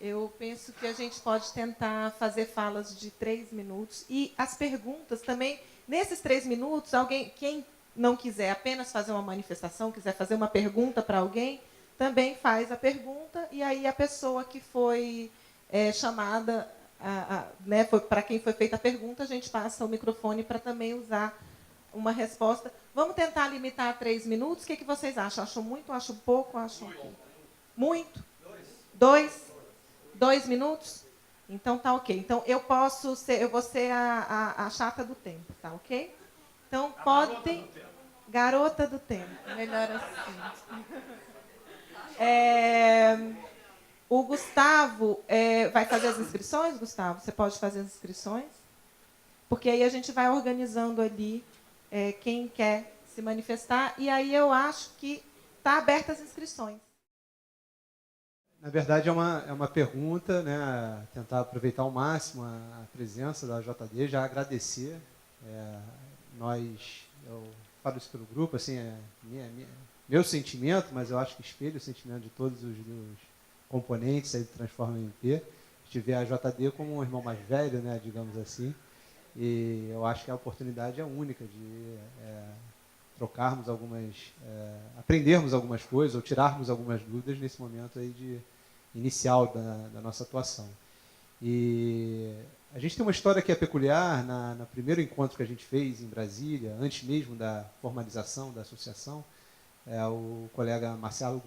Eu penso que a gente pode tentar fazer falas de 3 minutos. E as perguntas também, nesses 3 minutos, alguém, quem não quiser apenas fazer uma manifestação, quiser fazer uma pergunta para alguém, também faz a pergunta, e aí a pessoa que foi chamada, né, para quem foi feita a pergunta, a gente passa o microfone para também usar uma resposta. Vamos tentar limitar a 3 minutos? O que vocês acham? Acham muito? Acham pouco? Acham muito? 2 minutos? Então tá ok. Então eu vou ser a chata do tempo, tá ok? Então podem. Garota do tempo. Melhor assim. O Gustavo vai fazer as inscrições, Gustavo? Você pode fazer as inscrições? Porque aí a gente vai organizando ali quem quer se manifestar. E aí eu acho que está aberta as inscrições. Na verdade, é uma pergunta, né, tentar aproveitar ao máximo a presença da JD, já agradecer. Eu falo isso pelo grupo, assim, meu sentimento, mas eu acho que espelho o sentimento de todos os componentes aí do Transforma MP. Tive a JD como um irmão mais velho, né, digamos assim, e eu acho que a oportunidade é única de trocarmos aprendermos algumas coisas ou tirarmos algumas dúvidas nesse momento aí inicial da nossa atuação. E a gente tem uma história que é peculiar. No primeiro encontro que a gente fez em Brasília, antes mesmo da formalização da associação, o colega Marcelo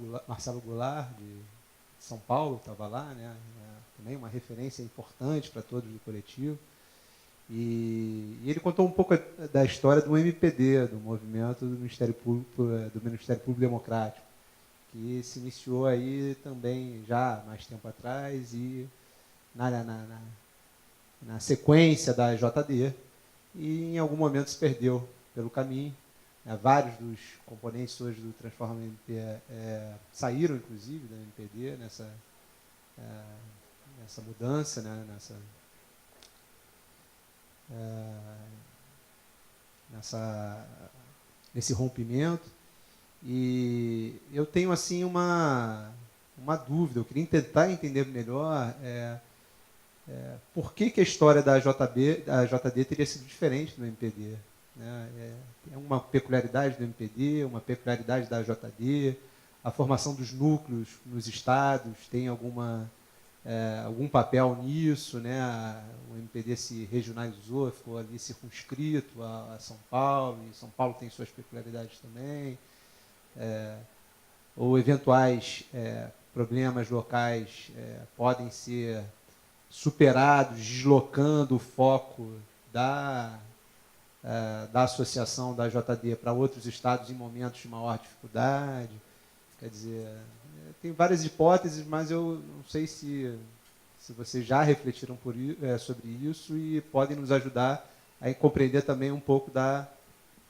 Goulart, de São Paulo, estava lá, né, também uma referência importante para todos do coletivo. E ele contou um pouco da história do MPD, do movimento do Ministério Público Democrático, que se iniciou aí também já mais tempo atrás e na sequência da JD, e em algum momento se perdeu pelo caminho. Vários dos componentes hoje do Transforma MP saíram, inclusive, da MPD nessa mudança, né, nesse rompimento. E eu tenho assim uma dúvida. Eu queria tentar entender melhor por que a história da JD teria sido diferente do MPD, né? É uma peculiaridade do MPD, uma peculiaridade da JD, a formação dos núcleos nos estados tem algum papel nisso, né? O MPD se regionalizou, ficou ali circunscrito a São Paulo, e São Paulo tem suas peculiaridades também, ou eventuais problemas locais podem ser superados, deslocando o foco da associação da JD para outros estados em momentos de maior dificuldade. Quer dizer, tem várias hipóteses, mas eu não sei se vocês já refletiram sobre isso e podem nos ajudar a compreender também um pouco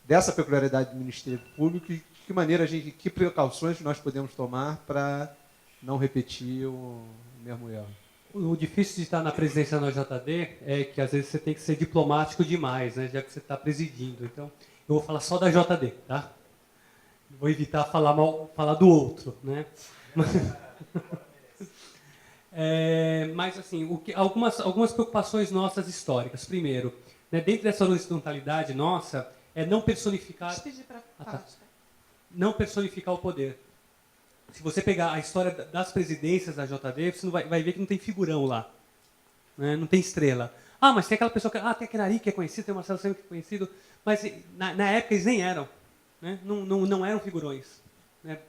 dessa peculiaridade do Ministério Público e de que maneira que precauções nós podemos tomar para não repetir o mesmo erro. O difícil de estar na presidência da JD é que às vezes você tem que ser diplomático demais, né, já que você está presidindo. Então, eu vou falar só da JD, tá? Vou evitar falar do outro, né? Mas assim, algumas preocupações nossas históricas. Primeiro, né, dentro dessa horizontalidade nossa, não personificar. Não personificar o poder. Se você pegar a história das presidências da JD, você vai ver que não tem figurão lá, né? Não tem estrela. Ah, mas tem aquela pessoa tem aquele Ari que é conhecido, tem o Marcelo Semi que é conhecido, mas na época eles nem eram, né? Não eram figurões, né?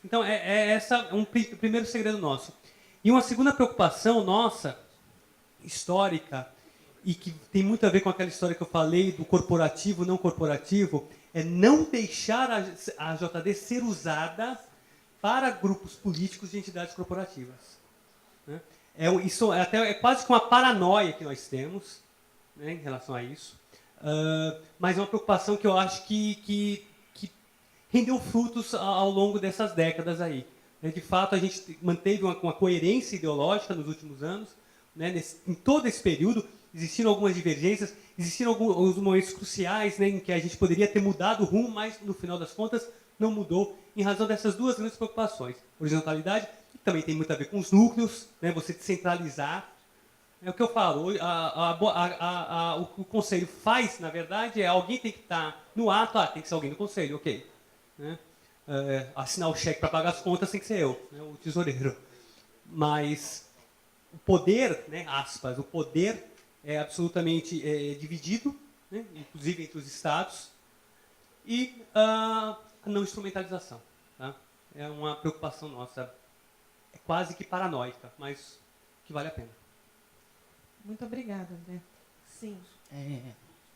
Então essa um primeiro segredo nosso. E uma segunda preocupação nossa, histórica, e que tem muito a ver com aquela história que eu falei do corporativo, não corporativo, é não deixar a JD ser usada para grupos políticos de entidades corporativas, né? Isso é quase que uma paranoia que nós temos, né, em relação a isso, mas é uma preocupação que eu acho que rendeu frutos ao longo dessas décadas aí. De fato, a gente manteve uma coerência ideológica nos últimos anos, né, em todo esse período. Existiram algumas divergências, existiram alguns momentos cruciais, né, em que a gente poderia ter mudado o rumo, mas no final das contas não mudou em razão dessas duas grandes preocupações. Horizontalidade, que também tem muito a ver com os núcleos, né, você descentralizar. É o que eu falo, o conselho faz, na verdade, alguém tem que estar no ato, tem que ser alguém do conselho, ok. Né? Assinar o cheque para pagar as contas tem que ser eu, né, o tesoureiro. Mas o poder, né, aspas, o poder é absolutamente dividido, né, inclusive entre os estados, e a não instrumentalização. Tá? É uma preocupação nossa, é quase que paranoica, mas que vale a pena. Muito obrigada, André. Sim.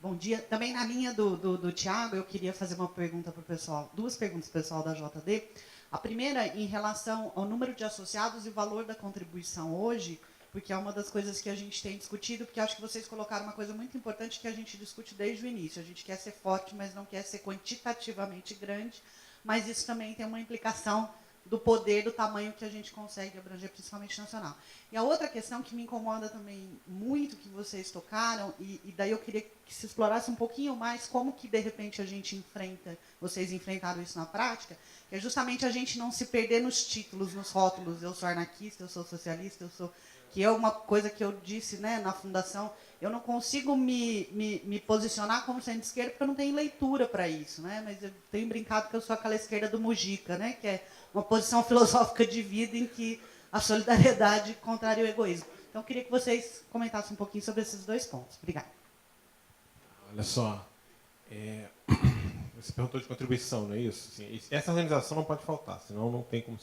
Bom dia. Também na linha do Tiago, eu queria fazer uma pergunta para o pessoal, duas perguntas para o pessoal da JD. A primeira, em relação ao número de associados e o valor da contribuição hoje, porque é uma das coisas que a gente tem discutido, porque acho que vocês colocaram uma coisa muito importante que a gente discute desde o início. A gente quer ser forte, mas não quer ser quantitativamente grande, mas isso também tem uma implicação do poder, do tamanho que a gente consegue abranger, principalmente nacional. E a outra questão que me incomoda também muito, que vocês tocaram, e daí eu queria que se explorasse um pouquinho mais como que, de repente, a gente enfrenta, vocês enfrentaram isso na prática, que é justamente a gente não se perder nos títulos, nos rótulos, eu sou anarquista, eu sou socialista, eu sou... Que é uma coisa que eu disse, né, na fundação, eu não consigo me posicionar como sendo de esquerda porque eu não tenho leitura para isso, né? Mas eu tenho brincado que eu sou aquela esquerda do Mujica, né? Que é uma posição filosófica de vida em que a solidariedade contraria o egoísmo. Então, eu queria que vocês comentassem um pouquinho sobre esses dois pontos. Obrigada. Olha só, você perguntou de contribuição, não é isso? Assim, essa organização não pode faltar, senão não tem como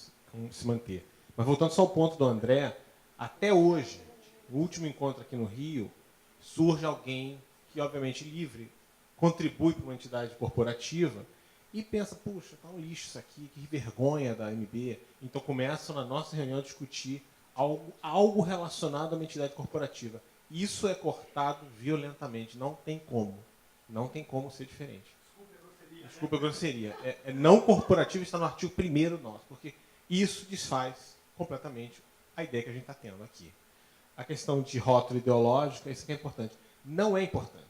se manter. Mas voltando só ao ponto do André, até hoje, no último encontro aqui no Rio, surge alguém que, obviamente, livre, contribui para uma entidade corporativa e pensa, puxa, tá um lixo isso aqui, que vergonha da MB. Então começam na nossa reunião a discutir algo relacionado a uma entidade corporativa. Isso é cortado violentamente, não tem como. Não tem como ser diferente. Desculpa a grosseria. Não corporativo está no artigo 1º nosso, porque isso desfaz completamente a ideia que a gente está tendo aqui. A questão de rótulo ideológico, isso que é importante. Não é importante.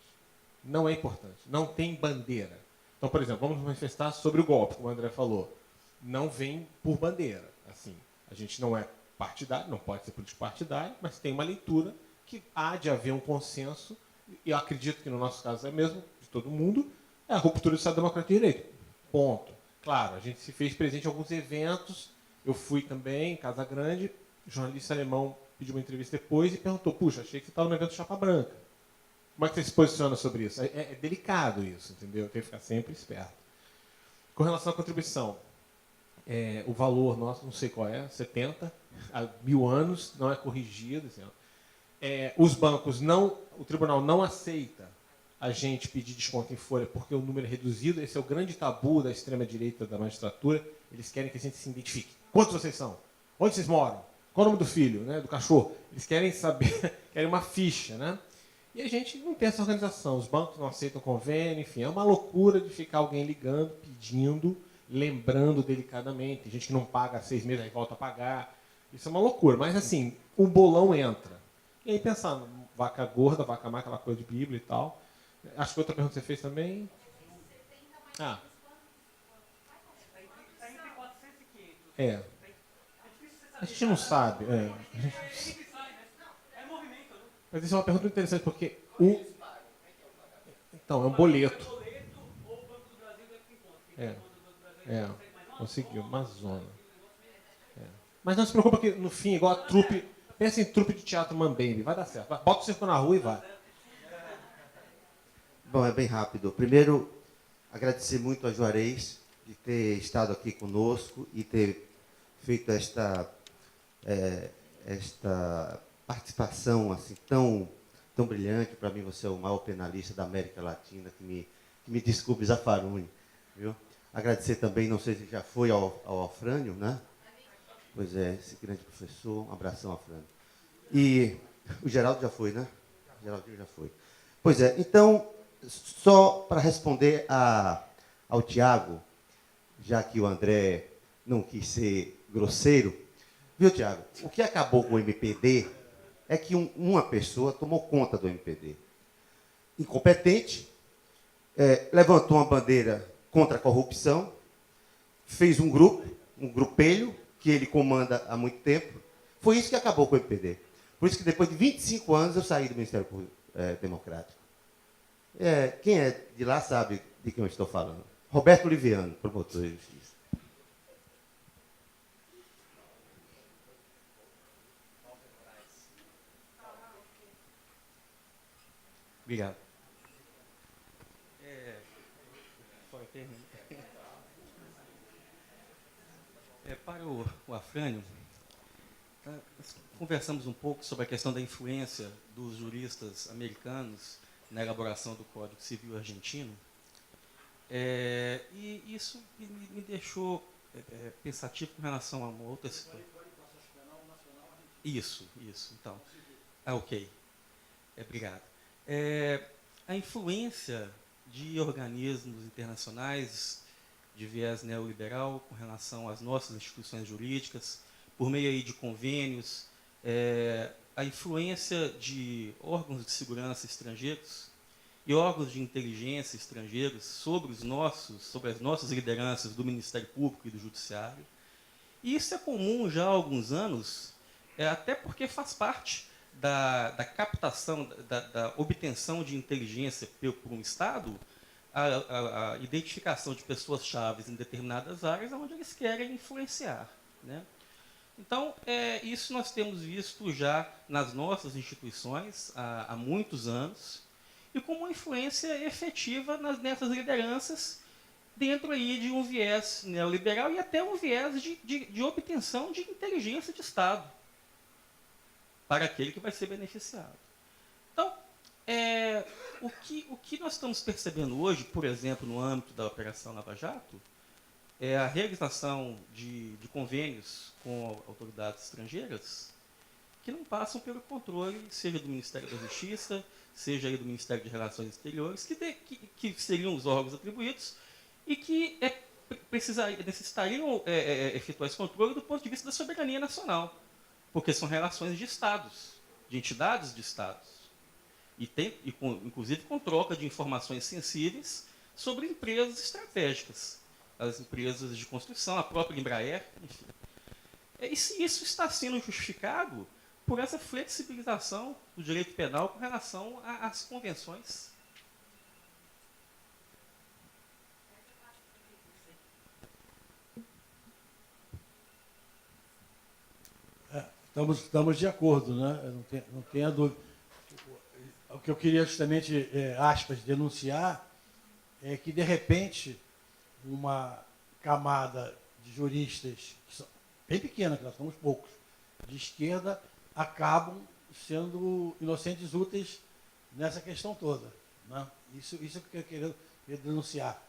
Não é importante. Não tem bandeira. Então, por exemplo, vamos manifestar sobre o golpe, como o André falou. Não vem por bandeira. Assim, a gente não é partidário, não pode ser político partidário, mas tem uma leitura que há de haver um consenso, e eu acredito que no nosso caso é mesmo, de todo mundo, é a ruptura do Estado Democrático de Direito. Ponto. Claro, a gente se fez presente em alguns eventos, eu fui também em Casa Grande, o jornalista alemão pediu uma entrevista depois e perguntou, puxa, achei que você estava no evento Chapa Branca. Como é que você se posiciona sobre isso? É delicado isso, entendeu? Tem que ficar sempre esperto. Com relação à contribuição, o valor nosso, não sei qual é, 70, há 1000 anos, não é corrigido. Assim, os bancos o tribunal não aceita a gente pedir desconto em folha porque o número é reduzido. Esse é o grande tabu da extrema-direita da magistratura. Eles querem que a gente se identifique. Quantos vocês são? Onde vocês moram? Qual o nome do filho, né, do cachorro? Eles querem saber, querem uma ficha, né? E a gente não tem essa organização. Os bancos não aceitam convênio, enfim. É uma loucura de ficar alguém ligando, pedindo, lembrando delicadamente. Tem gente que não paga há 6 meses, aí volta a pagar. Isso é uma loucura. Mas, assim, o bolão entra. E aí, pensando, vaca gorda, vaca má, aquela coisa de Bíblia e tal. Acho que outra pergunta que você fez também. A gente não sabe. Mas isso é uma pergunta interessante, porque então, é um boleto. Conseguiu, uma zona. Mas não se preocupa que, no fim, igual a trupe... Pensa em trupe de teatro Mambembe, vai dar certo. Bota o circo na rua e vai. Bom, é bem rápido. Primeiro, agradecer muito a Juarez de ter estado aqui conosco e ter feito esta participação assim tão brilhante. Para mim, você é o maior penalista da América Latina, que me desculpe, Zafaruni, viu? Agradecer também, não sei se já foi ao Afrânio, né? Pois é, esse grande professor, um abração, Afrânio. E o Geraldo já foi, né? O Geraldinho já foi. Pois é, então, só para responder ao Tiago, já que o André não quis ser grosseiro, viu, Tiago? O que acabou com o MPD é que uma pessoa tomou conta do MPD. Incompetente, levantou uma bandeira contra a corrupção fez um grupo, um grupelho, que ele comanda há muito tempo. Foi isso que acabou com o MPD. Por isso que depois de 25 anos eu saí do Ministério Público Democrático. Quem é de lá sabe de quem eu estou falando. Roberto Liviano, promotor de justiça. Obrigado. Para o Afrânio, conversamos um pouco sobre a questão da influência dos juristas americanos na elaboração do Código Civil argentino. E isso me deixou pensativo com relação a uma outra situação. Isso. Então, ok. Obrigado. A influência de organismos internacionais de viés neoliberal com relação às nossas instituições jurídicas, por meio aí de convênios, a influência de órgãos de segurança estrangeiros e órgãos de inteligência estrangeiros sobre as nossas lideranças do Ministério Público e do Judiciário. E isso é comum já há alguns anos, até porque faz parte da captação, da obtenção de inteligência por um Estado, a identificação de pessoas-chave em determinadas áreas onde eles querem influenciar, né? Então, isso nós temos visto já nas nossas instituições há muitos anos, e com uma influência efetiva nessas lideranças, dentro aí de um viés neoliberal e até um viés de obtenção de inteligência de Estado para aquele que vai ser beneficiado. Então, o que nós estamos percebendo hoje, por exemplo, no âmbito da Operação Lava Jato, é a realização de convênios com autoridades estrangeiras que não passam pelo controle, seja do Ministério da Justiça, seja aí do Ministério de Relações Exteriores, que seriam os órgãos atribuídos e que necessitariam efetuar esse controle do ponto de vista da soberania nacional, porque são relações de Estados, de entidades de Estados, inclusive com troca de informações sensíveis sobre empresas estratégicas, as empresas de construção, a própria Embraer, enfim. E se isso está sendo justificado por essa flexibilização do direito penal com relação às convenções. Estamos de acordo, né? Não tenha dúvida. O que eu queria justamente, aspas, denunciar é que, de repente, uma camada de juristas, que são bem pequena, que nós somos poucos, de esquerda, acabam sendo inocentes úteis nessa questão toda, né? Isso que eu queria denunciar,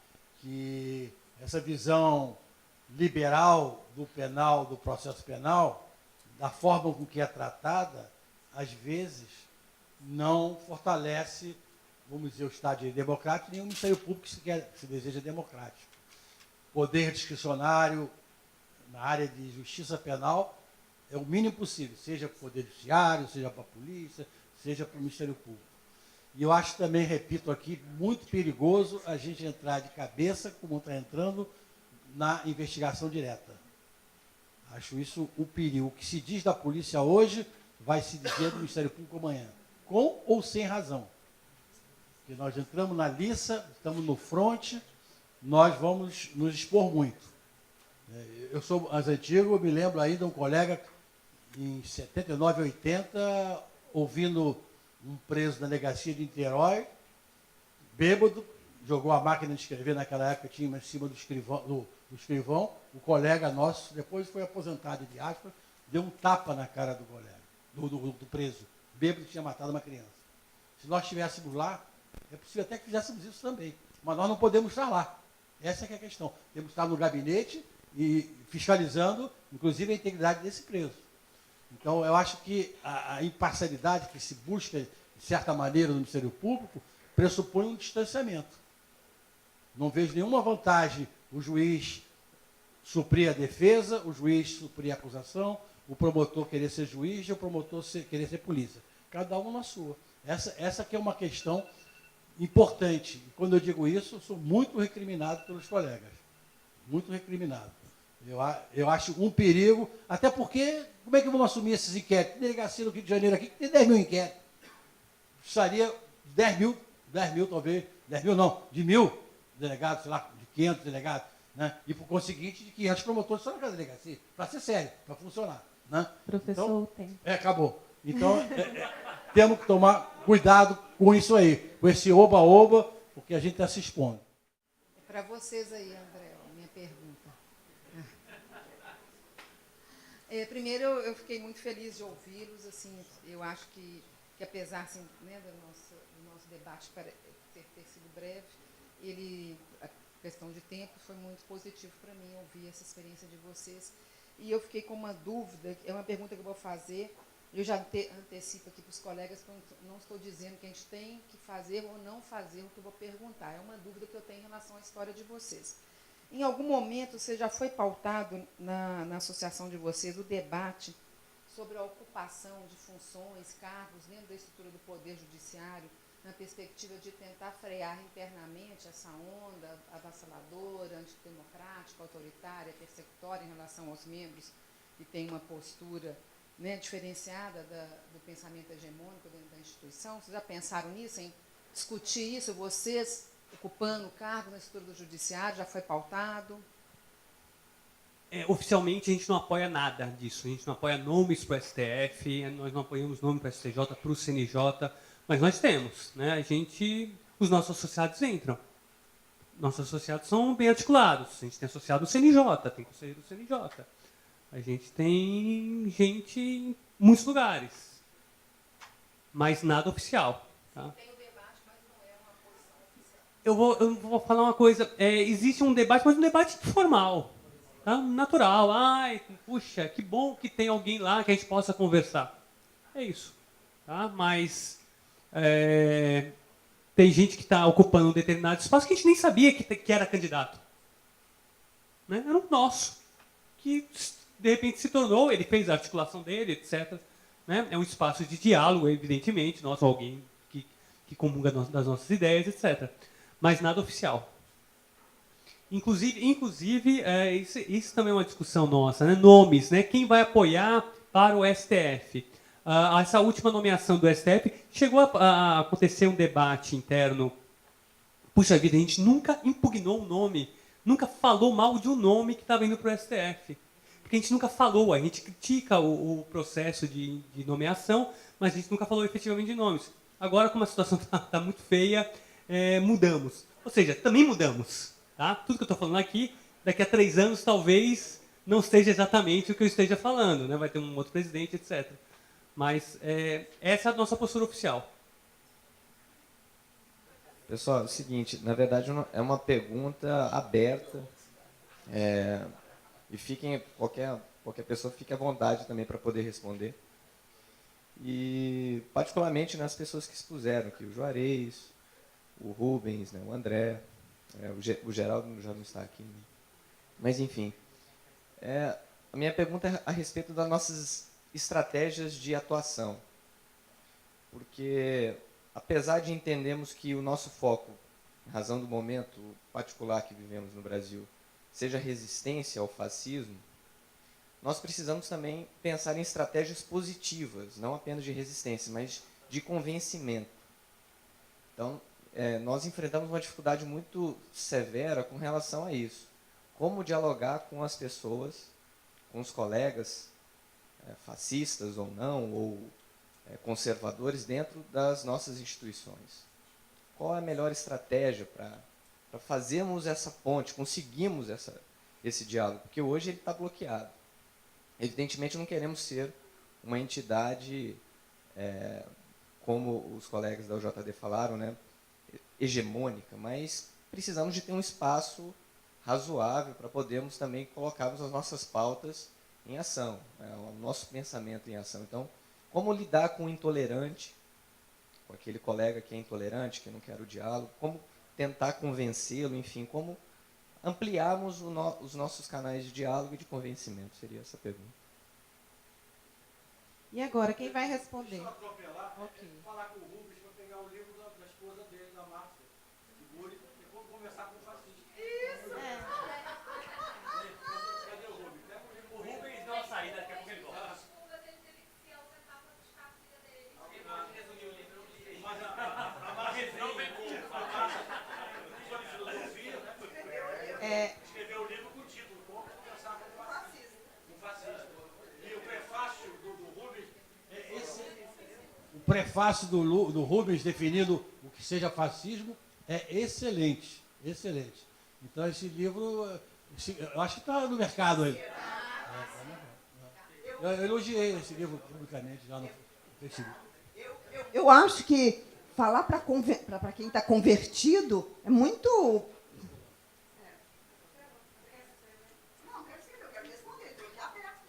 que essa visão liberal do penal, do processo penal, da forma com que é tratada, às vezes não fortalece, vamos dizer, o Estado de Direito democrático, nem o Ministério Público que se deseja democrático. Poder discricionário na área de justiça penal é o mínimo possível, seja para o Poder Judiciário, seja para a polícia, seja para o Ministério Público. E eu acho também, repito aqui, muito perigoso a gente entrar de cabeça, como está entrando, na investigação direta. Acho isso um perigo. O que se diz da polícia hoje vai se dizer do Ministério Público amanhã, com ou sem razão. Porque nós entramos na liça, estamos no fronte, nós vamos nos expor muito. Eu sou mais antigo, eu me lembro ainda um colega em 79, 80, ouvindo um preso da delegacia de Niterói, bêbado, jogou a máquina de escrever, naquela época tinha em cima do escrivão, o colega nosso, depois foi aposentado de aspas, deu um tapa na cara do colega, do preso, bêbado que tinha matado uma criança. Se nós estivéssemos lá, é possível até que fizéssemos isso também, mas nós não podemos estar lá. Essa é que é a questão. Temos que estar no gabinete e fiscalizando, inclusive, a integridade desse preso. Então, eu acho que a imparcialidade que se busca, de certa maneira, no Ministério Público, pressupõe um distanciamento. Não vejo nenhuma vantagem o juiz suprir a defesa, o juiz suprir a acusação, o promotor querer ser juiz e o promotor querer ser polícia. Cada um na sua. Essa que é uma questão importante. E quando eu digo isso, eu sou muito recriminado pelos colegas. muito recriminado. Eu acho um perigo, até porque, como é que vamos assumir esses inquéritos? Delegacia do Rio de Janeiro aqui, tem 10 mil inquéritos. Precisaria 10 mil talvez, 10 mil não, de 1.000 delegados, sei lá, de 500 delegados, né? E por conseguinte, de 500 promotores só naquela delegacia, para ser sério, para funcionar. Né? Professor, então, tem. Acabou. Então, temos que tomar cuidado com isso aí, com esse oba-oba, porque a gente está se expondo. Para vocês aí, André, minha pergunta. Primeiro, eu fiquei muito feliz de ouvi-los. Assim, eu acho que apesar assim, né, do nosso debate ter sido breve, a questão de tempo foi muito positivo para mim ouvir essa experiência de vocês. E eu fiquei com uma dúvida, é uma pergunta que eu vou fazer. Eu já antecipo aqui para os colegas, porque eu não estou dizendo que a gente tem que fazer ou não fazer o que eu vou perguntar. É uma dúvida que eu tenho em relação à história de vocês. Em algum momento, você já foi pautado na associação de vocês o debate sobre a ocupação de funções, cargos dentro da estrutura do Poder Judiciário, na perspectiva de tentar frear internamente essa onda avassaladora, antidemocrática, autoritária, persecutória em relação aos membros que têm uma postura, né, diferenciada do pensamento hegemônico dentro da instituição? Vocês já pensaram nisso, em discutir isso, vocês ocupando o cargo na estrutura do judiciário, já foi pautado? Oficialmente a gente não apoia nada disso, a gente não apoia nomes para o STF, nós não apoiamos nome para o STJ, para o CNJ, mas nós temos, né? Os nossos associados entram. Nossos associados são bem articulados, a gente tem associado do CNJ, tem conselheiro do CNJ. A gente tem gente em muitos lugares, mas nada oficial. Tá? Tem o debate, mas não é uma posição oficial. Eu vou falar uma coisa. Existe um debate, mas um debate informal, tá? Natural. Ai, puxa, que bom que tem alguém lá que a gente possa conversar. É isso. Tá? Mas tem gente que está ocupando um determinado espaço que a gente nem sabia que era candidato. Né? Era um nosso, que de repente se tornou, ele fez a articulação dele, etc. Né? É um espaço de diálogo, evidentemente, nós, alguém que comunga das nossas ideias, etc. Mas nada oficial. Inclusive isso também é uma discussão nossa, né? Nomes, né? Quem vai apoiar para o STF? Essa última nomeação do STF, chegou a acontecer um debate interno. Puxa vida, a gente nunca impugnou um nome, nunca falou mal de um nome que estava indo para o STF. Porque a gente nunca falou, a gente critica o processo de nomeação, mas a gente nunca falou efetivamente de nomes. Agora, como a situação está muito feia, mudamos. Ou seja, também mudamos. Tá? Tudo que eu estou falando aqui, daqui a 3 anos, talvez não seja exatamente o que eu esteja falando. Né? Vai ter um outro presidente, etc. Mas essa é a nossa postura oficial. Pessoal, é o seguinte, na verdade é uma pergunta aberta. E qualquer pessoa fique à vontade também para poder responder. E particularmente nas pessoas que expuseram aqui, o Juarez, o Rubens, né, o André, o Geraldo já não está aqui. Né? Mas enfim, a minha pergunta é a respeito das nossas estratégias de atuação. Porque apesar de entendermos que o nosso foco, em razão do momento particular que vivemos no Brasil, seja resistência ao fascismo, nós precisamos também pensar em estratégias positivas, não apenas de resistência, mas de convencimento. Então, nós enfrentamos uma dificuldade muito severa com relação a isso. Como dialogar com as pessoas, com os colegas, fascistas ou não, ou conservadores dentro das nossas instituições. Qual é a melhor estratégia para fazermos essa ponte, conseguirmos esse diálogo? Porque hoje ele está bloqueado. Evidentemente não queremos ser uma entidade, como os colegas da UJD falaram, né, hegemônica, mas precisamos de ter um espaço razoável para podermos também colocarmos as nossas pautas em ação, o nosso pensamento em ação. Então, como lidar com o intolerante, com aquele colega que é intolerante, que não quer o diálogo, como tentar convencê-lo, enfim, como ampliarmos os nossos canais de diálogo e de convencimento, seria essa pergunta. E agora, quem vai responder? Deixa eu atropelar, okay. Falar com o Rubens para pegar o livro da esposa dele, da Márcia. Vamos conversar com o fascista. Isso! prefácio do Rubens definindo o que seja fascismo é excelente, excelente. Então, esse livro, eu acho que está no mercado aí. Eu elogiei esse livro publicamente já no Facebook. Eu acho que falar para quem está convertido é muito... Não, eu quero responder. Ele falou que é aberto.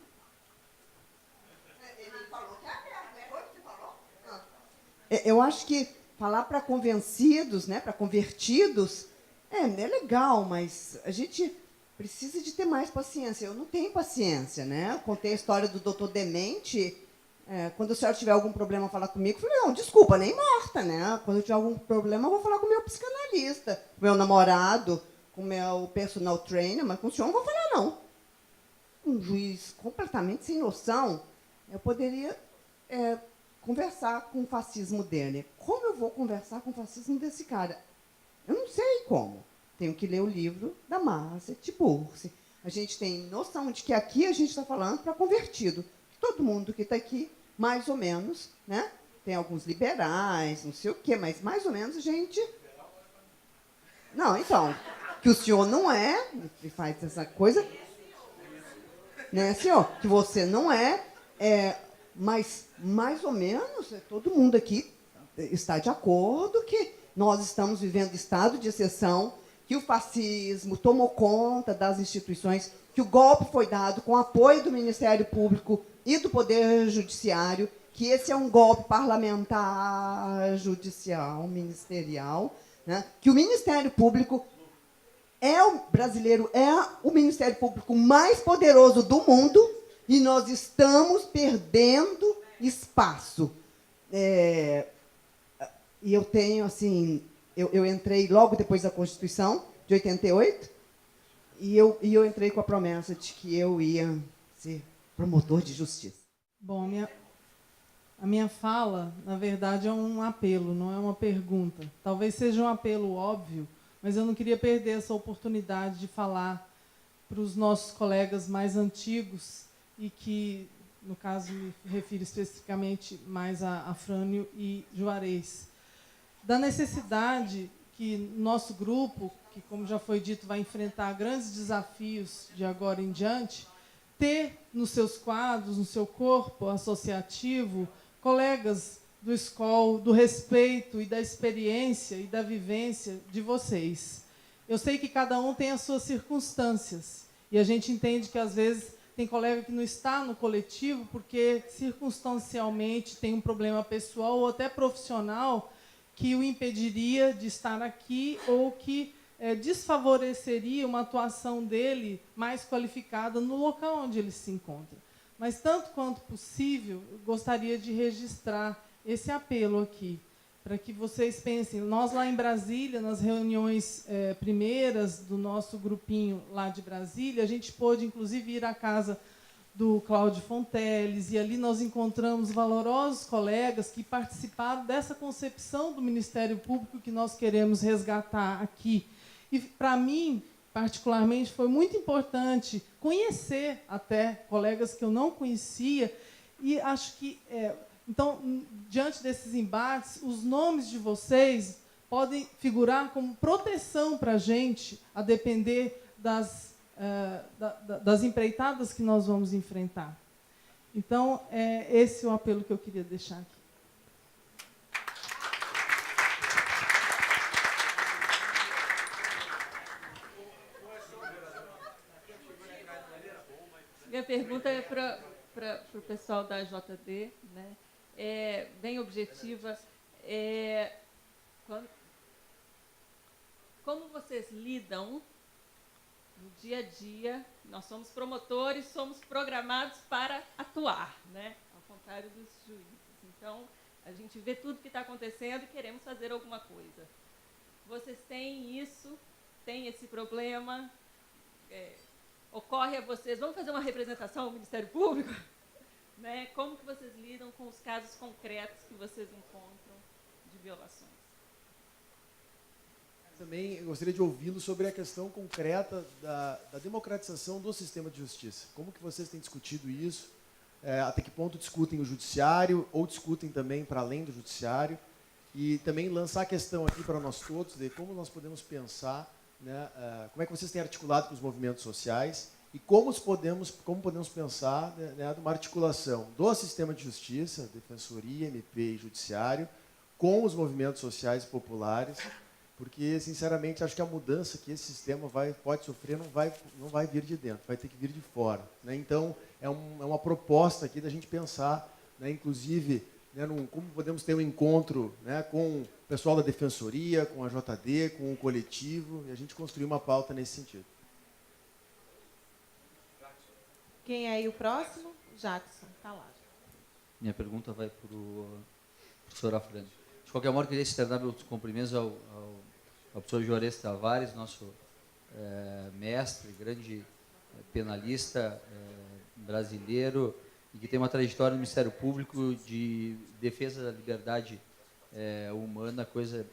Ele falou que é aberto, não foi o que você falou? Eu acho que falar para convencidos, né, para convertidos, é legal, mas a gente precisa de ter mais paciência. Eu não tenho paciência, né? Eu contei a história do doutor Demente. Quando a senhora tiver algum problema, falar comigo, eu falei, não, desculpa, nem morta, né? Quando eu tiver algum problema, eu vou falar com o meu psicanalista, com o meu namorado, com o meu personal trainer, mas com o senhor não vou falar, não. Um juiz completamente sem noção, eu poderia conversar com o fascismo dele. Como eu vou conversar com o fascismo desse cara? Eu não sei como. Tenho que ler o livro da Marcia Tiburcio. A gente tem noção de que aqui a gente está falando para convertido. Todo mundo que está aqui, mais ou menos, né? Tem alguns liberais, não sei o quê, mas mais ou menos a gente... Não, então, que o senhor não é, e faz essa coisa, né, senhor? Que você não mas mais ou menos todo mundo aqui está de acordo que nós estamos vivendo estado de exceção, que o fascismo tomou conta das instituições, que o golpe foi dado com apoio do Ministério Público e do Poder Judiciário, que esse é um golpe parlamentar, judicial, ministerial, né? Que o Ministério Público brasileiro é o Ministério Público mais poderoso do mundo e nós estamos perdendo espaço. E eu tenho, assim, eu entrei logo depois da Constituição, de 88, e eu entrei com a promessa de que eu ia ser promotor de justiça. Bom, a minha fala, na verdade, é um apelo, não é uma pergunta. Talvez seja um apelo óbvio, mas eu não queria perder essa oportunidade de falar para os nossos colegas mais antigos e que, no caso, me refiro especificamente mais a Frânio e Juarez, da necessidade que nosso grupo, que, como já foi dito, vai enfrentar grandes desafios de agora em diante, ter nos seus quadros, no seu corpo associativo, colegas do SCOL, do respeito e da experiência e da vivência de vocês. Eu sei que cada um tem as suas circunstâncias, e a gente entende que, às vezes, tem colega que não está no coletivo porque, circunstancialmente, tem um problema pessoal ou até profissional que o impediria de estar aqui ou que desfavoreceria uma atuação dele mais qualificada no local onde ele se encontra. Mas, tanto quanto possível, eu gostaria de registrar esse apelo aqui, para que vocês pensem. Nós, lá em Brasília, nas reuniões primeiras do nosso grupinho lá de Brasília, a gente pôde, inclusive, ir à casa do Cláudio Fonteles, e ali nós encontramos valorosos colegas que participaram dessa concepção do Ministério Público que nós queremos resgatar aqui. E, para mim, particularmente, foi muito importante conhecer até colegas que eu não conhecia, e acho que, então, diante desses embates, os nomes de vocês podem figurar como proteção para a gente, a depender das empreitadas que nós vamos enfrentar. Então, esse é o apelo que eu queria deixar aqui. Minha pergunta é para o pessoal da JD, né? Bem objetiva. Como vocês lidam no dia a dia? Nós somos promotores, somos programados para atuar, né? Ao contrário dos juízes. Então, a gente vê tudo que está acontecendo e queremos fazer alguma coisa. Vocês têm isso? Têm esse problema? Ocorre a vocês, vamos fazer uma representação ao Ministério Público? Né? Como que vocês lidam com os casos concretos que vocês encontram de violações? Também eu gostaria de ouvi-lo sobre a questão concreta da democratização do sistema de justiça. Como que vocês têm discutido isso? até que ponto discutem o judiciário ou discutem também para além do judiciário, e também lançar a questão aqui para nós todos de como nós podemos pensar, né, como é que vocês têm articulado com os movimentos sociais e como podemos pensar, né, numa articulação do sistema de justiça, defensoria, MP e judiciário, com os movimentos sociais e populares, porque, sinceramente, acho que a mudança que esse sistema pode sofrer não vai vir de dentro, vai ter que vir de fora, né? Então, é uma proposta aqui da gente pensar, né, inclusive, né, como podemos ter um encontro, né, com o pessoal da Defensoria, com a JD, com o coletivo, e a gente construir uma pauta nesse sentido. Quem é aí o próximo? Jackson, está lá. Minha pergunta vai para o professor Afrânio. De qualquer modo, queria externar meus cumprimentos ao professor Juarez Tavares, nosso mestre, grande penalista brasileiro, e que tem uma trajetória no Ministério Público de defesa da liberdade humana, coisa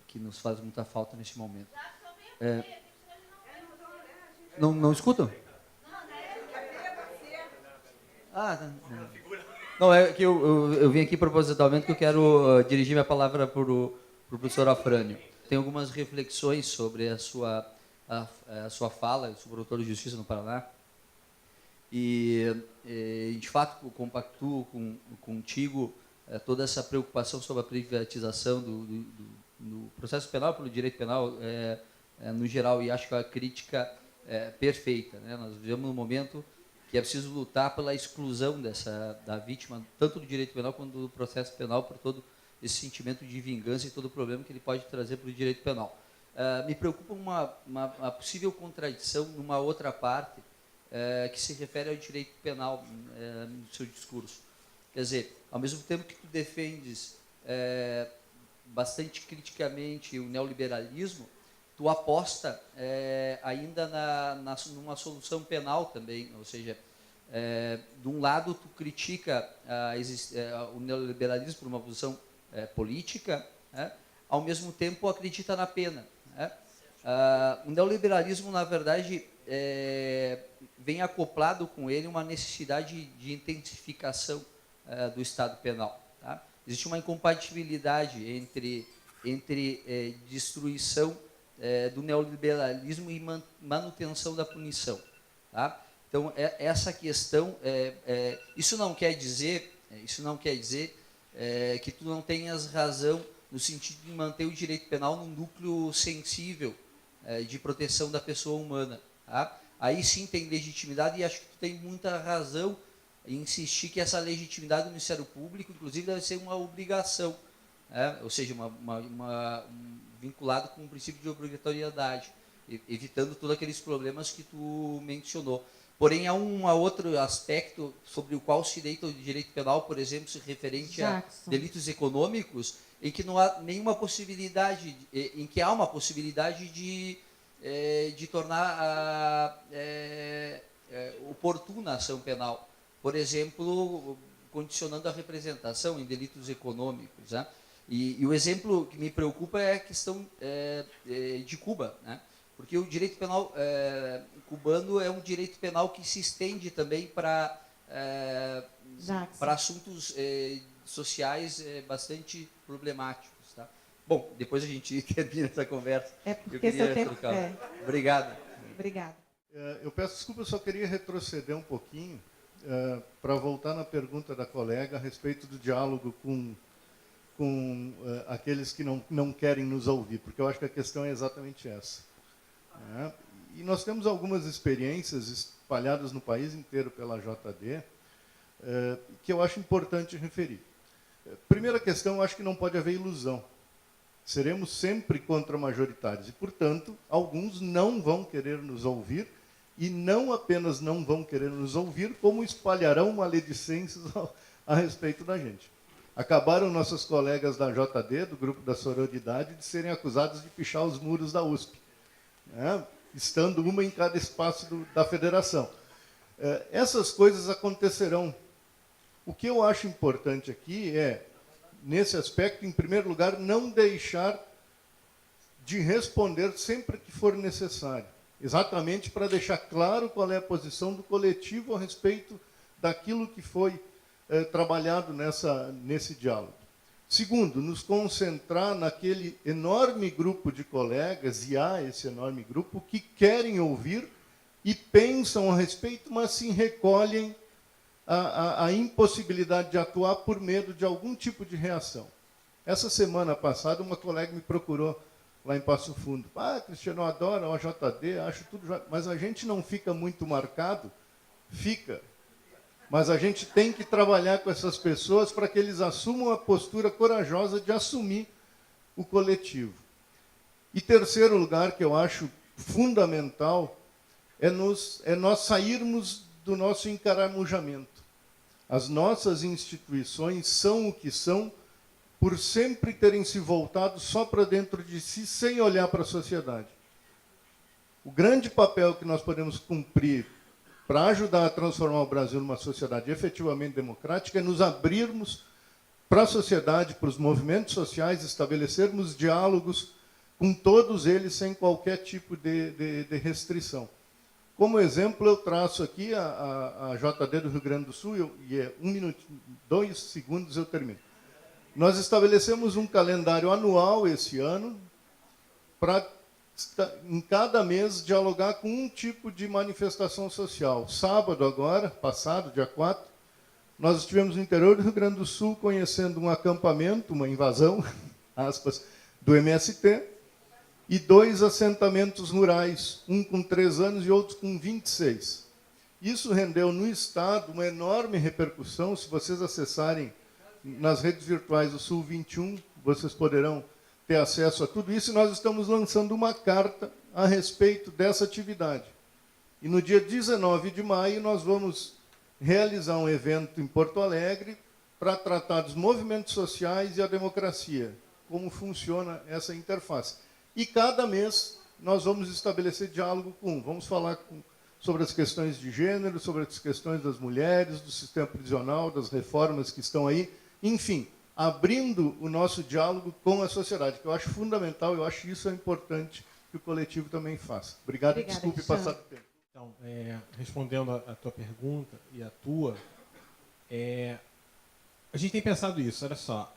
que nos faz muita falta nesse momento. Não escutam? Não, é que eu vim aqui propositalmente que eu quero dirigir minha palavra para o professor Afrânio. Tenho algumas reflexões sobre a sua fala. Eu sou promotor de justiça no Paraná e de fato, compactuo contigo toda essa preocupação sobre a privatização do processo penal pelo direito penal no geral, e acho que a crítica é perfeita, né? Nós vivemos um momento que é preciso lutar pela exclusão da vítima, tanto do direito penal quanto do processo penal, por todo esse sentimento de vingança e todo o problema que ele pode trazer para o direito penal. Me preocupa uma possível contradição numa outra parte, que se refere ao direito penal no seu discurso. Quer dizer, ao mesmo tempo que tu defendes bastante criticamente o neoliberalismo, tu aposta ainda numa solução penal também, ou seja, de um lado tu critica o neoliberalismo por uma posição política, ao mesmo tempo acredita na pena. O neoliberalismo, na verdade, vem acoplado com ele uma necessidade de intensificação do Estado penal. Tá? Existe uma incompatibilidade entre destruição do neoliberalismo e manutenção da punição. Tá? Então, essa questão, isso não quer dizer que tu não tenhas razão no sentido de manter o direito penal num núcleo sensível de proteção da pessoa humana. Tá? Aí sim tem legitimidade, e acho que tu tem muita razão em insistir que essa legitimidade do Ministério Público, inclusive, deve ser uma obrigação, ou seja, vinculado com o princípio de obrigatoriedade, evitando todos aqueles problemas que tu mencionou. Porém, há um outro aspecto sobre o qual se deita o direito penal, por exemplo, se referente a delitos econômicos, em que não há nenhuma possibilidade, em que há uma possibilidade de tornar oportuna a ação penal. Por exemplo, condicionando a representação em delitos econômicos. Né? E o exemplo que me preocupa é a questão de Cuba, né? Porque o direito penal cubano é um direito penal que se estende também para assuntos sociais bastante problemáticos. Tá? Bom, depois a gente termina essa conversa. Porque seu tempo... Obrigado. Obrigada. Eu peço desculpa, eu só queria retroceder um pouquinho para voltar na pergunta da colega a respeito do diálogo com aqueles que não querem nos ouvir, porque eu acho que a questão é exatamente essa. E nós temos algumas experiências espalhadas no país inteiro pela JD, que eu acho importante referir. Primeira questão, eu acho que não pode haver ilusão. Seremos sempre contra-majoritários e, portanto, alguns não vão querer nos ouvir, e não apenas não vão querer nos ouvir, como espalharão maledicências a respeito da gente. Acabaram nossas colegas da JD, do Grupo da Sororidade, de serem acusadas de pichar os muros da USP, né? Estando uma em cada espaço da federação. Essas coisas acontecerão. O que eu acho importante aqui é, nesse aspecto, em primeiro lugar, não deixar de responder sempre que for necessário, exatamente para deixar claro qual é a posição do coletivo a respeito daquilo que foi trabalhado nesse diálogo. Segundo, nos concentrar naquele enorme grupo de colegas, e há esse enorme grupo, que querem ouvir e pensam a respeito, mas se recolhem a impossibilidade de atuar por medo de algum tipo de reação. Essa semana passada, uma colega me procurou lá em Passo Fundo. Cristiano, eu adoro a OJD, acho tudo... Mas a gente não fica muito marcado? Fica. Mas a gente tem que trabalhar com essas pessoas para que eles assumam a postura corajosa de assumir o coletivo. E terceiro lugar, que eu acho fundamental, é nós sairmos do nosso encaramujamento. As nossas instituições são o que são por sempre terem se voltado só para dentro de si, sem olhar para a sociedade. O grande papel que nós podemos cumprir para ajudar a transformar o Brasil numa sociedade efetivamente democrática é nos abrirmos para a sociedade, para os movimentos sociais, estabelecermos diálogos com todos eles sem qualquer tipo de restrição. Como exemplo, eu traço aqui a JD do Rio Grande do Sul, e é 1 minuto, 2 segundos eu termino. Nós estabelecemos um calendário anual esse ano para, em cada mês, dialogar com um tipo de manifestação social. Sábado agora, passado, dia 4, nós estivemos no interior do Rio Grande do Sul conhecendo um acampamento, uma invasão, aspas, do MST, e 2 assentamentos rurais, um com 3 anos e outro com 26. Isso rendeu no Estado uma enorme repercussão. Se vocês acessarem nas redes virtuais do Sul 21, vocês poderão ter acesso a tudo isso, e nós estamos lançando uma carta a respeito dessa atividade. E no dia 19 de maio nós vamos realizar um evento em Porto Alegre para tratar dos movimentos sociais e a democracia, como funciona essa interface. E cada mês nós vamos estabelecer diálogo vamos falar sobre as questões de gênero, sobre as questões das mulheres, do sistema prisional, das reformas que estão aí, enfim, abrindo o nosso diálogo com a sociedade, que eu acho fundamental, eu acho isso é importante que o coletivo também faça. Obrigado e desculpe passar do tempo. Então, respondendo a tua pergunta e a tua, a gente tem pensado isso, olha só,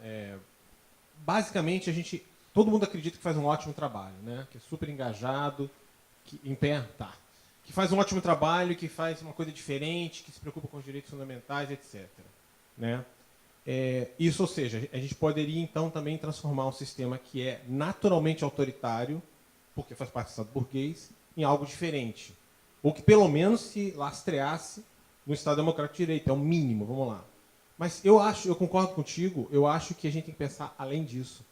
basicamente todo mundo acredita que faz um ótimo trabalho, né? Que é super engajado, que faz um ótimo trabalho, que faz uma coisa diferente, que se preocupa com os direitos fundamentais, etc. Né? Isso, ou seja, a gente poderia então também transformar um sistema que é naturalmente autoritário, porque faz parte do Estado burguês, em algo diferente. Ou que pelo menos se lastreasse no Estado Democrático de Direito, é o mínimo, vamos lá. Mas eu concordo contigo, eu acho que a gente tem que pensar além disso.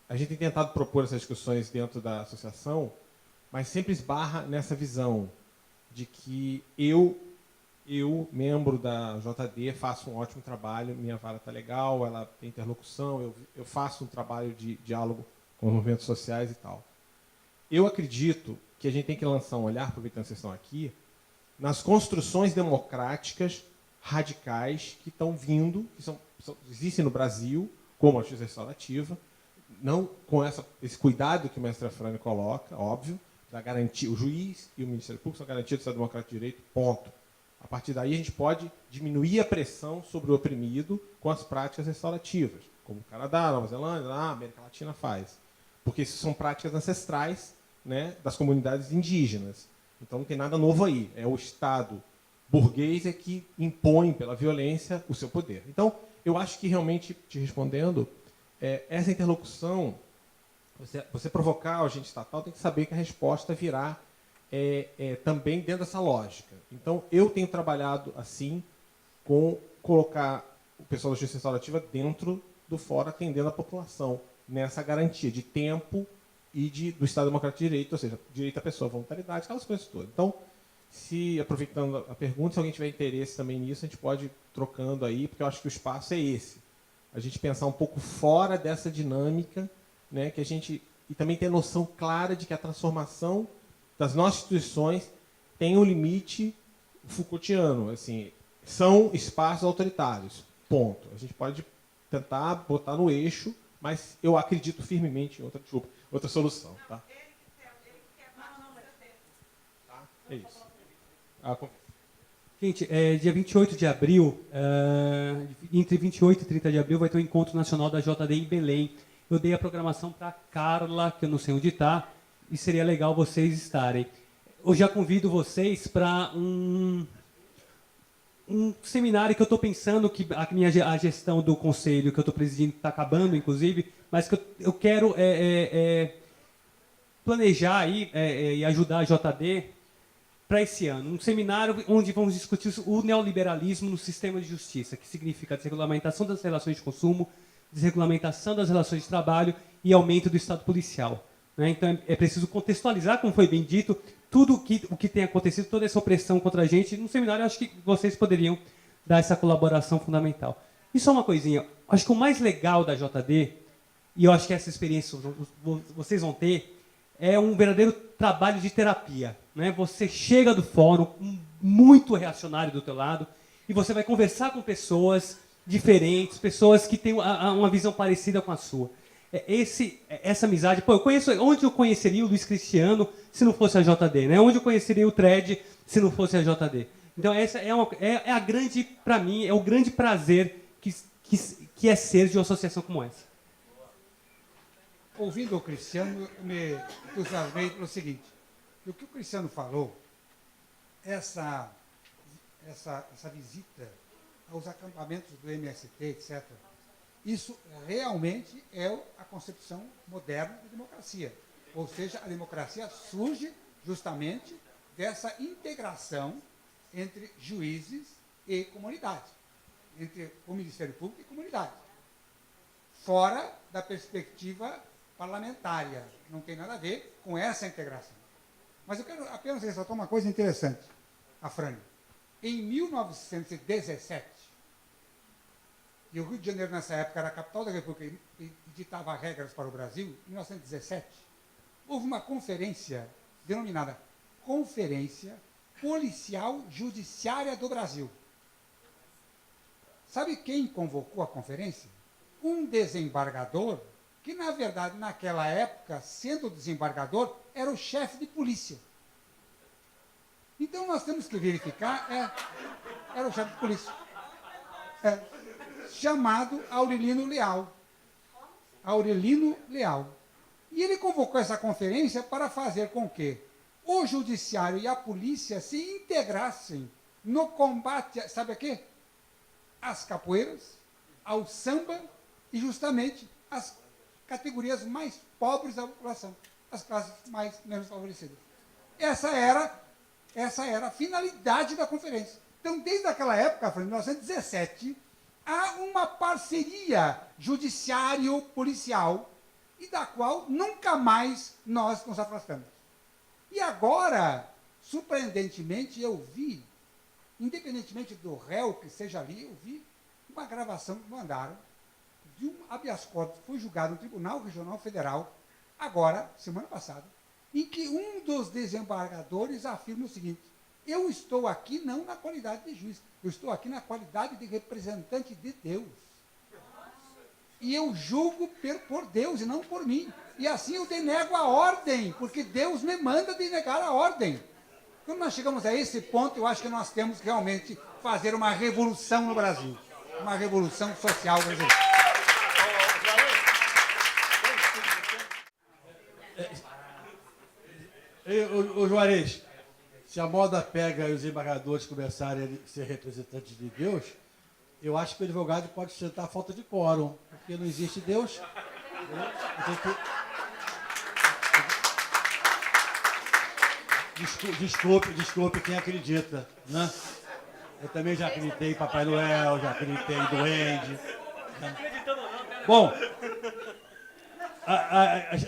A gente tem tentado propor essas discussões dentro da associação, mas sempre esbarra nessa visão de que eu, membro da JD, faço um ótimo trabalho, minha vara está legal, ela tem interlocução, eu faço um trabalho de diálogo com os movimentos sociais e tal. Eu acredito que a gente tem que lançar um olhar, aproveitando que vocês estão aqui, nas construções democráticas radicais que estão vindo, existem no Brasil, como a justiça restaurativa, não com esse cuidado que o mestre Afrânio coloca, óbvio, da garantia, o juiz e o Ministério Público são garantias do Estado Democrático de Direito, ponto. A partir daí a gente pode diminuir a pressão sobre o oprimido com as práticas restaurativas, como o Canadá, Nova Zelândia, a América Latina faz. Porque isso são práticas ancestrais, né, das comunidades indígenas. Então não tem nada novo aí. É o Estado burguês que impõe pela violência o seu poder. Então, eu acho que realmente, te respondendo, essa interlocução, você provocar o agente estatal, tem que saber que a resposta virá também dentro dessa lógica. Então, eu tenho trabalhado assim, com colocar o pessoal da justiça restaurativa dentro do fórum, atendendo a população, nessa garantia de tempo e do Estado Democrático de Direito, ou seja, direito à pessoa, voluntariedade, aquelas coisas todas. Então, aproveitando a pergunta, se alguém tiver interesse também nisso, a gente pode ir trocando aí, porque eu acho que o espaço é esse. A gente pensar um pouco fora dessa dinâmica, né, e também ter noção clara de que a transformação das nossas instituições tem um limite Foucaultiano. Assim, são espaços autoritários, ponto. A gente pode tentar botar no eixo, mas eu acredito firmemente em outra solução. Tá? É isso. Gente, dia 28 de abril, entre 28 e 30 de abril, vai ter o Encontro Nacional da JD em Belém. Eu dei a programação para a Carla, que eu não sei onde está, e seria legal vocês estarem. Eu já convido vocês para um seminário que eu estou pensando, que a gestão do conselho que eu estou presidindo está acabando, inclusive, mas que eu quero planejar aí, e ajudar a JD para esse ano. Um seminário onde vamos discutir o neoliberalismo no sistema de justiça, que significa a desregulamentação das relações de consumo, desregulamentação das relações de trabalho e aumento do Estado policial. Né? Então, é preciso contextualizar, como foi bem dito, tudo o que tem acontecido, toda essa opressão contra a gente. No seminário, acho que vocês poderiam dar essa colaboração fundamental. E só uma coisinha, acho que o mais legal da JD, e eu acho que essa experiência vocês vão ter, é um verdadeiro trabalho de terapia. Né? Você chega do fórum muito reacionário do teu lado e você vai conversar com pessoas diferentes, pessoas que têm uma visão parecida com a sua. Essa amizade, onde eu conheceria o Luiz Cristiano se não fosse a JD? Né? Onde eu conheceria o Thread se não fosse a JD? Então essa é a grande, para mim, é o grande prazer que é ser de uma associação como essa. Ouvindo o Cristiano, me entusiasmei pelo seguinte: o que o Cristiano falou, essa visita aos acampamentos do MST, etc., isso realmente é a concepção moderna da democracia. Ou seja, a democracia surge justamente dessa integração entre juízes e comunidade, entre o Ministério Público e comunidade, fora da perspectiva parlamentária, não tem nada a ver com essa integração. Mas eu quero apenas ressaltar uma coisa interessante, Afrânio. Em 1917, e o Rio de Janeiro nessa época era a capital da República e ditava regras para o Brasil, em 1917, houve uma conferência denominada Conferência Policial Judiciária do Brasil. Sabe quem convocou a conferência? Um desembargador que, na verdade, naquela época, sendo desembargador, era o chefe de polícia. Então, nós temos que verificar, era o chefe de polícia, chamado Aurelino Leal. Aurelino Leal. E ele convocou essa conferência para fazer com que o judiciário e a polícia se integrassem no combate, sabe a quê? Às capoeiras, ao samba e justamente às categorias mais pobres da população, as classes menos favorecidas. Essa era a finalidade da conferência. Então, desde aquela época, em 1917, há uma parceria judiciário-policial e da qual nunca mais nós nos afastamos. E agora, surpreendentemente, eu vi, independentemente do réu que seja ali, eu vi uma gravação que mandaram de um habeas corpus que foi julgado no Tribunal Regional Federal, agora, semana passada, em que um dos desembargadores afirma o seguinte: eu estou aqui não na qualidade de juiz, eu estou aqui na qualidade de representante de Deus. E eu julgo por Deus e não por mim. E assim eu denego a ordem, porque Deus me manda denegar a ordem. Quando nós chegamos a esse ponto, eu acho que nós temos que realmente fazer uma revolução no Brasil. Uma revolução social brasileira. Ô Juarez, se a moda pega e os embargadores começarem a ser representantes de Deus, eu acho que o advogado pode sentar a falta de quórum, porque não existe Deus. Desculpe quem acredita, né? Eu também já acreditei em Papai Noel, já acreditei em Duende. Né? Bom,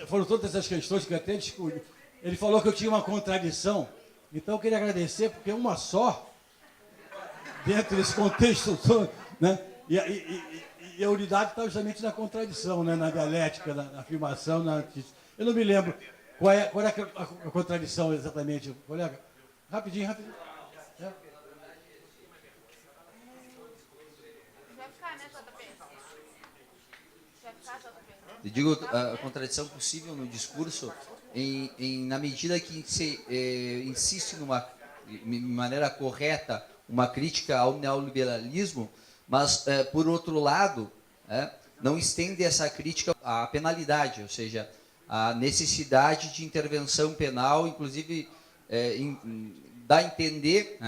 foram todas essas questões que eu até discuti. Ele falou que eu tinha uma contradição, então eu queria agradecer, porque uma só, dentro desse contexto todo, né? E a unidade está justamente na contradição, né? Na dialética, na afirmação, eu não me lembro qual é a contradição exatamente, colega. Rapidinho. É. Eu digo a contradição possível no discurso na medida que se insiste de maneira correta uma crítica ao neoliberalismo, mas, por outro lado, não estende essa crítica à penalidade, ou seja, à necessidade de intervenção penal, inclusive dá a entender,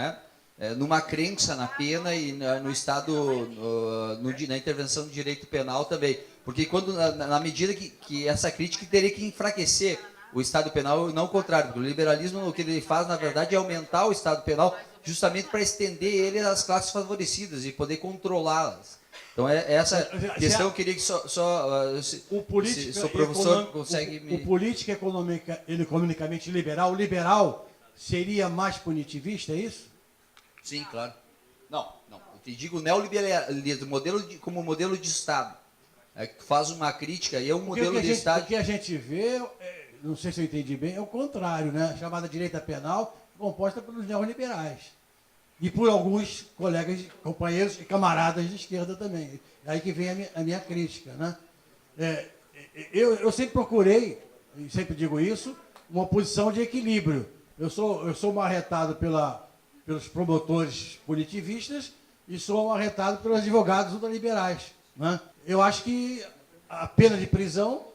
numa crença na pena e no Estado, na intervenção do direito penal também. Porque quando, na medida que essa crítica teria que enfraquecer o Estado penal, e não o contrário, porque o liberalismo, o que ele faz, na verdade, é aumentar o Estado penal justamente para estender ele às classes favorecidas e poder controlá-las. Então, essa questão eu queria que se o professor consegue me... O política economicamente liberal, liberal seria mais punitivista, é isso? Sim, claro. Não. Eu te digo neoliberalismo, como modelo de Estado. Que faz uma crítica e é um modelo de Estado... O que a gente vê, não sei se eu entendi bem, é o contrário, né? A chamada direita penal composta pelos neoliberais. E por alguns colegas, companheiros e camaradas de esquerda também. É aí que vem a minha crítica, né? Eu sempre procurei, e sempre digo isso, uma posição de equilíbrio. Eu sou marretado pelos promotores punitivistas e sou marretado pelos advogados ultraliberais, né? Eu acho que a pena de prisão,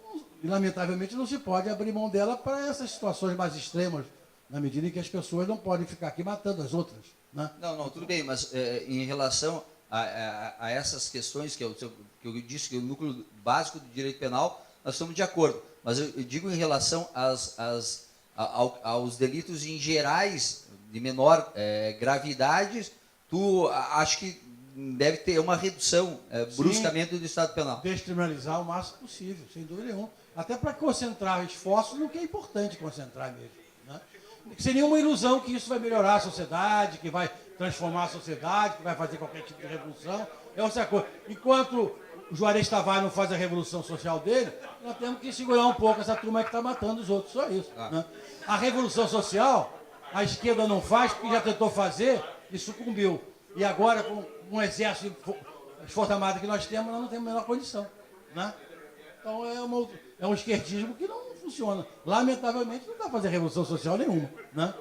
lamentavelmente, não se pode abrir mão dela para essas situações mais extremas, na medida em que as pessoas não podem ficar aqui matando as outras, né? Não, tudo bem, mas em relação a essas questões que eu disse, que o núcleo básico do direito penal, nós estamos de acordo. Mas eu digo em relação aos delitos em gerais, de menor gravidade, acho que deve ter uma redução bruscamente do Estado penal. Descriminalizar o máximo possível, sem dúvida nenhuma. Até para concentrar esforços no que é importante concentrar mesmo, né? Seria uma ilusão que isso vai melhorar a sociedade, que vai transformar a sociedade, que vai fazer qualquer tipo de revolução. É outra coisa. Enquanto o Juarez Tavares não faz a revolução social dele, nós temos que segurar um pouco essa turma que está matando os outros, só isso, né? A revolução social, a esquerda não faz, porque já tentou fazer e sucumbiu. E agora, com um exército, as forças armadas que nós não temos a menor condição, né? Então é um esquerdismo que não funciona. Lamentavelmente, não dá para fazer revolução social nenhuma, né?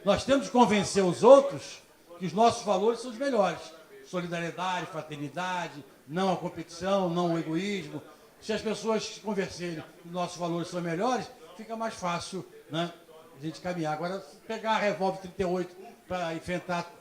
Nós temos que convencer os outros que os nossos valores são os melhores. Solidariedade, fraternidade, não a competição, não o egoísmo. Se as pessoas se convencerem que os nossos valores são melhores, fica mais fácil, né, a gente caminhar. Agora, pegar a revólver 38 para enfrentar